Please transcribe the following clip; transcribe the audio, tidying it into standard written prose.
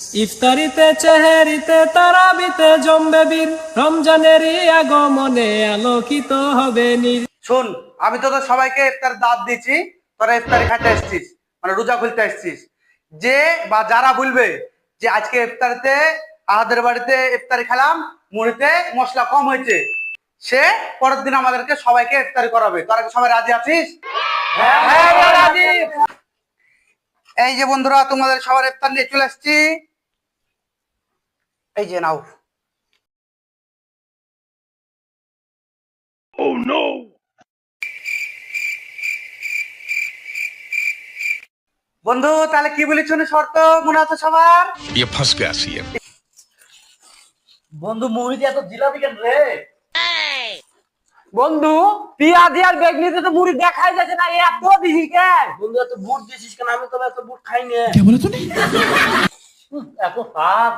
ইফতারিতে চেহারিতে তারাবিতে জমবে বীর, রমজানেরই আগমনে আলোকিত হবে নীর। শুন, আমি তো সবাইকে ইফতার দাওয়াত দিয়েছি, তোরা ইফতারি খাইতে আসছিস, মানে রোজা খুলতে আসছিস। যে বা যারা বলবে যে আজকে ইফতারিতে আমাদের বাড়িতে ইফতারি খেলাম, মুড়িতে মশলা কম হয়েছে, সে পরের দিন আমাদেরকে সবাইকে ইফতারি করাবে। তোরা কি সবাই রাজি আছিস? হ্যাঁ, রাজি। এই যে বন্ধুরা, তোমাদের সবার ইফতার নিয়ে চলে আসছি। এই যে নাও। বন্ধু, তাহলে কি বলিস শর্ত মনে আছে সবার? ये फंस गया सीएम। বন্ধু, মুড়ি এত জিলাপি কেন রে? বন্ধু পিয়াজি আর বেগনিতে তো মুড়ি দেখাই যাচ্ছে না, এত দিহি কেন? বন্ধু, এত বুট দিছিস কেন? আমি তো এত বুট খাই না। এত স্বাদ।